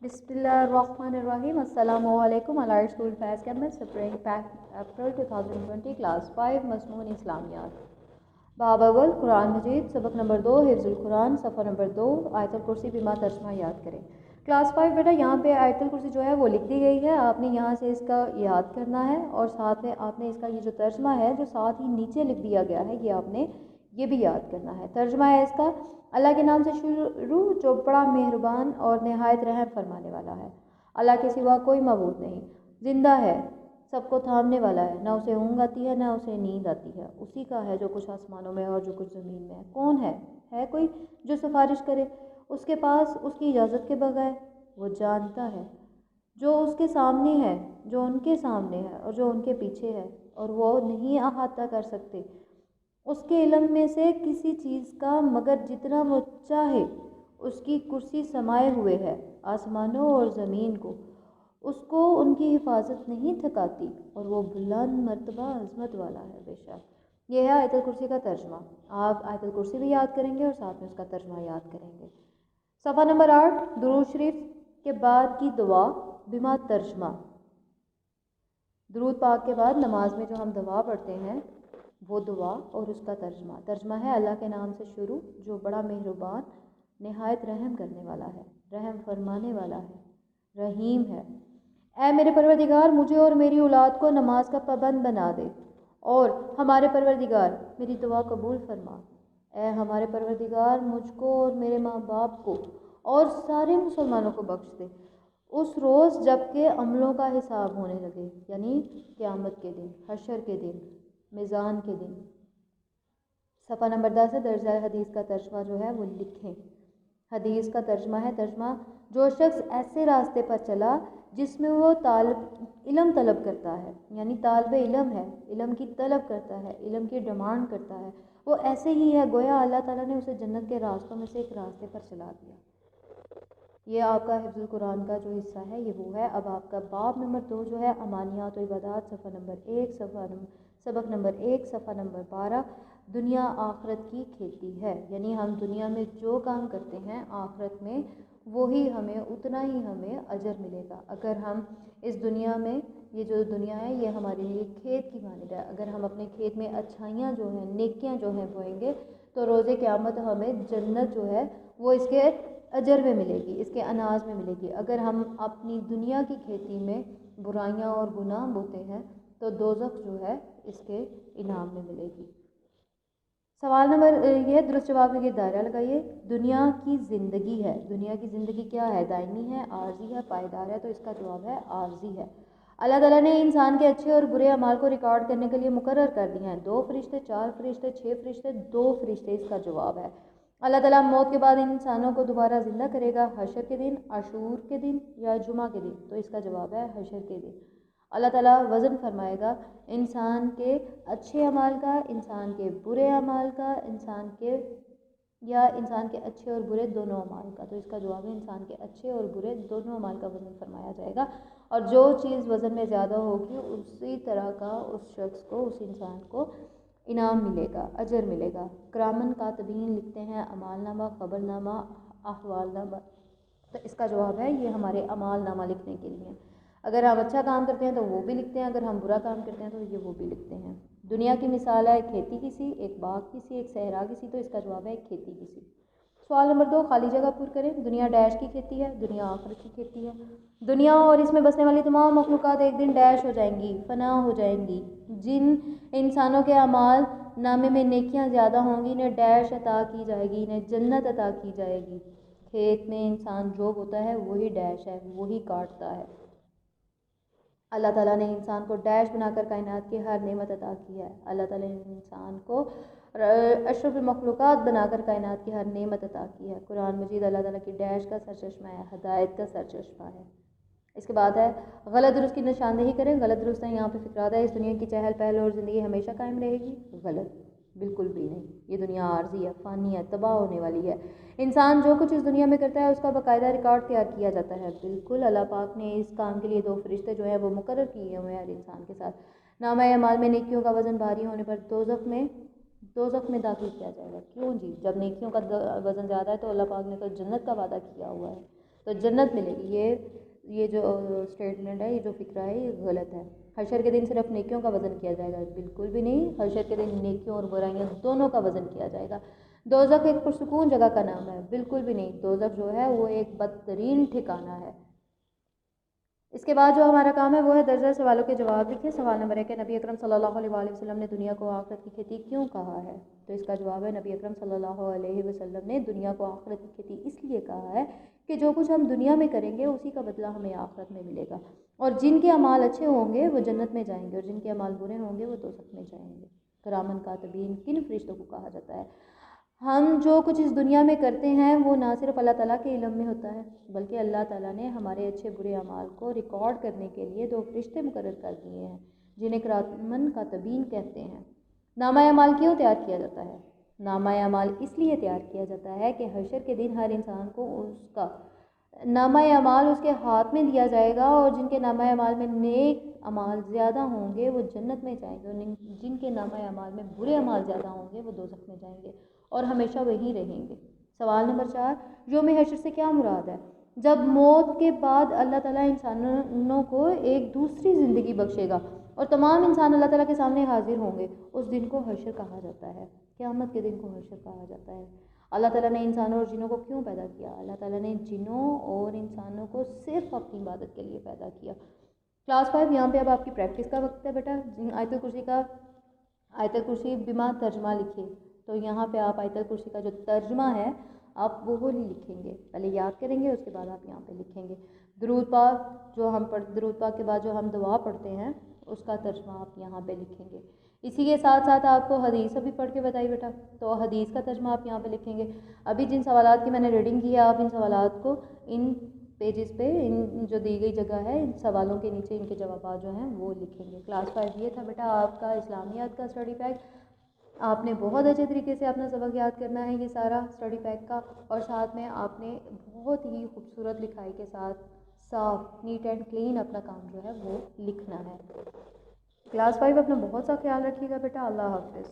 Bismillahirrahmanirrahim. Assalamu alaikum. Allied School Faiz Campus, Spring Pack, April 2020, Class 5, Masnoon Islamiyat. बाब अव्वल कुरान मजीद सबक number 2 हिफ्ज़ुल Quran सफ़ा number 2 आयतुल कुर्सी बिमा तर्जमा याद करें। क्लास 5 बेटा यहाँ पे आयतुल कुर्सी जो है वो लिख दी गई है, आपने यहाँ से इसका याद करना है और साथ में आपने इसका ये जो तर्जमा है जो साथ ही नीचे लिख दिया गया है ये आपने ये भी याद करना है। तर्जमा है इसका, अल्लाह के नाम से शुरू जो बड़ा मेहरबान और नहायत रहम फरमाने वाला है। अल्लाह के सिवा कोई मबूद नहीं, जिंदा है, सबको थामने वाला है, ना उसे ऊँघ आती है ना उसे नींद आती है, उसी का है जो कुछ आसमानों में और जो कुछ ज़मीन में है। कौन है कोई जो सिफारिश करे उसके पास उसकी इजाज़त के बगैर? वो जानता है जो उसके सामने है, जो उनके सामने है और जो उनके पीछे है, और वो नहीं अहाता कर सकते उसके इल्म में से किसी चीज़ का मगर जितना वो चाहे। उसकी कुर्सी समाये हुए है आसमानों और ज़मीन को, उसको उनकी हिफाजत नहीं थकाती और वो बुलंद मर्तबा अज़मत वाला है। बेशक ये है आयतुल कुर्सी का तर्जमा। आप आयतुल कुर्सी भी याद करेंगे और साथ में उसका तर्जमा याद करेंगे। सफ़ा नंबर 8 दुरूद शरीफ के बाद की दुआ बिमा तर्जमा। दुरूद पाक के बाद नमाज में जो हम दुआ पढ़ते हैं वो दुआ और उसका तर्जमा। तर्जमा है अल्लाह के नाम से शुरू जो बड़ा मेहरबान नहायत रहम करने वाला है, रहम फरमाने वाला है, रहीम है। ऐ मेरे परवरदिगार मुझे और मेरी औलाद को नमाज का पाबंद बना दे, और हमारे परवरदिगार मेरी दुआ कबूल फरमा। ऐ हमारे परवरदिगार मुझको और मेरे माँ बाप को और सारे मुसलमानों को बख्श दे उस रोज़ जबकि अमलों का हिसाब होने लगे, यानी क़यामत के दिन, हशर के दिन, मीज़ान के दिन। सफ़ा नंबर 10 है दर्जा हदीस का तर्जमा जो है वो लिखें। हदीस का तर्जमा है, तर्जमा जो शख्स ऐसे रास्ते पर चला जिसमें वो इल्म तलब करता है, यानी तालिब इल्म है, इल्म की तलब करता है, इल्म की डिमांड करता है, वो ऐसे ही है गोया अल्लाह ताला ने उसे जन्नत के रास्तों में से एक रास्ते पर चला दिया। ये आपका हिफ्ज़ुल कुरान का जो हिस्सा है ये वो है। अब आपका बाब नंबर 2 जो है अमानियात व इबादात सफ़ा नंबर 1 सबक नंबर 1 सफ़ा नंबर 12 दुनिया आखरत की खेती है, यानी हम दुनिया में जो काम करते हैं आखरत में वही हमें उतना ही हमें अजर मिलेगा। अगर हम इस दुनिया में, ये जो दुनिया है ये हमारे लिए खेत की मानिंद है, अगर हम अपने खेत में अच्छाइयाँ जो हैं नेकियाँ जो हैं बोएंगे तो रोज़े क़यामत हमें जन्नत जो है वो इसके अजर में मिलेगी, इसके अनाज में मिलेगी। अगर हम अपनी दुनिया की खेती में बुराइयां और गुनाह बोते हैं तो दोज़ख जो है इसके इनाम में मिलेगी। सवाल नंबर ये दुरुस्त जवाब में ये दायरा लगाइए। दुनिया की ज़िंदगी है, दुनिया की ज़िंदगी क्या है? दायमी है, आर्जी है, पायदार है? तो इसका जवाब है आर्जी है। अल्लाह ताला ने इंसान के अच्छे और बुरे अमाल को रिकॉर्ड करने के लिए मुकर्रर कर दिए हैं 2 फरिश्ते, 4 फरिश्ते, 6 फरिश्ते, 2 फरिश्ते। इसका जवाब है अल्लाह ताला मौत के बाद इंसानों को दोबारा ज़िंदा करेगा हशर के दिन, आशूर के दिन या जुमा के दिन? तो इसका जवाब है हशर के दिन। अल्लाह ताला वज़न फरमाएगा इंसान के अच्छे अमाल का, इंसान के बुरे अमाल का, इंसान के अच्छे और बुरे दोनों अमाल का। तो इसका जवाब है इंसान के अच्छे और बुरे दोनों अमाल का वज़न फरमाया जाएगा, और जो चीज़ वज़न में ज़्यादा होगी उसी तरह का उस शख्स को, उस इंसान को इनाम मिलेगा, अजर मिलेगा। किरामन कातिबीन लिखते हैं अमालनामा, ख़बरनामा, अहवालनामा। तो इसका जवाब है ये हमारे अमालनामा लिखने के लिए। अगर हम अच्छा काम करते हैं तो वो भी लिखते हैं, अगर हम बुरा काम करते हैं तो ये वो भी लिखते हैं। दुनिया की मिसाल है खेती किसी, एक बाग किसी, एक सहरा किसी। तो इसका जवाब है खेती किसी। सवाल नंबर 2 खाली जगह पूर करें। दुनिया डैश की खेती है, दुनिया आखिरत की खेती है। दुनिया और इसमें बसने वाली तमाम मखलूक़ात एक दिन डैश हो जाएंगी, फना हो जाएंगी। जिन इंसानों के अमाल नामे में नेकियां ज़्यादा होंगी इन्हें डैश अता की जाएगी, इन्हें जन्नत अता की जाएगी। खेत में इंसान जो बोता है वही डैश है, वही काटता है। अल्लाह ताला ने इंसान को डैश बनाकर कायनात की हर नेमत अता की है। अल्लाह ताला ने इंसान को अशरफ मखलूक़ात बनाकर कायनात की हर नेमत अता की है। कुरान मजीद अल्लाह ताला की डैश का सरचश्मा है, हदायत का सरचश्मा है। इसके बाद है गलत दुरुस्त की निशानदेही करें। गलत दुरुस्त है यहाँ पे फिक्रात है इस दुनिया की चहल पहल और ज़िंदगी हमेशा कायम रहेगी। गलत, बिल्कुल भी नहीं। ये दुनिया आर्जी है, फ़ानी है, तबाह होने वाली है। इंसान जो कुछ इस दुनिया में करता है उसका बाकायदा रिकॉर्ड तैयार किया जाता है। बिल्कुल अल्लाह पाक ने इस काम के लिए 2 फरिश्ते जो है वो मुकर्रर किए हुए हैं हर इंसान के साथ। नामा अमाल में नेकियों का वज़न भारी होने पर दोज़ख में दाखिल किया जाएगा। क्यों जी? जब नेकियों का वज़न ज़्यादा है तो अल्लाह पाक ने तो जन्नत का वादा किया हुआ है। تو جنت ملے گی۔ یہ جو اسٹیٹمنٹ ہے، یہ جو فکرہ ہے، یہ غلط ہے۔ حشر کے دن صرف نیکیوں کا وزن کیا جائے گا، بالکل بھی نہیں۔ حشر کے دن نیکیوں اور برائیاں دونوں کا وزن کیا جائے گا۔ دوزخ ایک پرسکون جگہ کا نام ہے، بالکل بھی نہیں۔ دوزخ جو ہے وہ ایک بدترین ٹھکانہ ہے۔ اس کے بعد جو ہمارا کام ہے وہ ہے درجہ سوالوں کے جواب لکھیں۔ سوال نمبر 1 ہے، نبی اکرم صلی اللہ علیہ وآلہ وسلم نے دنیا کو آخرت کی کھیتی کیوں کہا ہے؟ تو اس کا جواب ہے، نبی اکرم صلی اللہ علیہ وسلم نے دنیا کو آخرت کی کھیتی اس لیے کہا ہے کہ جو کچھ ہم دنیا میں کریں گے اسی کا بدلہ ہمیں آخرت میں ملے گا، اور جن کے اعمال اچھے ہوں گے وہ جنت میں جائیں گے، اور جن کے اعمال برے ہوں گے وہ دوزخ میں جائیں گے۔ کرامن کاتبین کن فرشتوں کو کہا جاتا ہے؟ ہم جو کچھ اس دنیا میں کرتے ہیں وہ نہ صرف اللہ تعالیٰ کے علم میں ہوتا ہے، بلکہ اللہ تعالیٰ نے ہمارے اچھے برے اعمال کو ریکارڈ کرنے کے لیے 2 فرشتے مقرر کر دیے ہیں جنہیں کرامن کاتبین کہتے ہیں۔ نامہ اعمال کیوں تیار کیا جاتا ہے؟ نامہ اعمال اس لیے تیار کیا جاتا ہے کہ حشر کے دن ہر انسان کو اس کا نامہ اعمال اس کے ہاتھ میں دیا جائے گا، اور جن کے نامہ اعمال میں نیک اعمال زیادہ ہوں گے وہ جنت میں جائیں گے، اور جن کے نامہ اعمال میں برے اعمال زیادہ ہوں گے وہ دوزخ میں جائیں گے اور ہمیشہ وہیں رہیں گے۔ سوال نمبر 4، یوم حشر سے کیا مراد ہے؟ جب موت کے بعد اللہ تعالیٰ انسانوں کو ایک دوسری زندگی بخشے گا اور تمام انسان اللہ تعالیٰ کے سامنے حاضر ہوں گے، اس دن کو حشر کہا جاتا ہے۔ قیامت کے دن کو حشر کہا جاتا ہے۔ اللہ تعالیٰ نے انسانوں اور جنوں کو کیوں پیدا کیا؟ اللہ تعالیٰ نے جنوں اور انسانوں کو صرف اپنی عبادت کے لیے پیدا کیا۔ کلاس 5 یہاں پہ اب آپ کی پریکٹس کا وقت ہے بیٹا۔ آیت الکرسی بما ترجمہ لکھیے۔ تو یہاں پہ آپ آیت الکرسی کا جو ترجمہ ہے آپ وہ لکھیں گے، پہلے یاد کریں گے، اس کے بعد آپ یہاں پہ لکھیں گے۔ درود پاک درود پاک کے بعد جو ہم دعا پڑھتے ہیں اس کا ترجمہ آپ یہاں پہ لکھیں گے۔ اسی کے ساتھ ساتھ آپ کو حدیث ابھی پڑھ کے بتائی بیٹا، تو حدیث کا ترجمہ آپ یہاں پہ لکھیں گے۔ ابھی جن سوالات کی میں نے ریڈنگ کی ہے آپ ان سوالات کو ان پیجز پہ، ان جو دی گئی جگہ ہے، ان سوالوں کے نیچے ان کے جوابات جو ہیں وہ لکھیں گے۔ کلاس 5 یہ تھا بیٹا آپ کا اسلامیات کا اسٹڈی پیک۔ آپ نے بہت اچھے طریقے سے اپنا سبق یاد کرنا ہے یہ سارا اسٹڈی پیک کا، اور ساتھ میں آپ نے بہت ہی خوبصورت لکھائی کے ساتھ صاف نیٹ اینڈ کلین اپنا کام جو ہے وہ لکھنا ہے۔ کلاس 5 اپنا بہت سا خیال رکھیے گا بیٹا۔ اللہ حافظ۔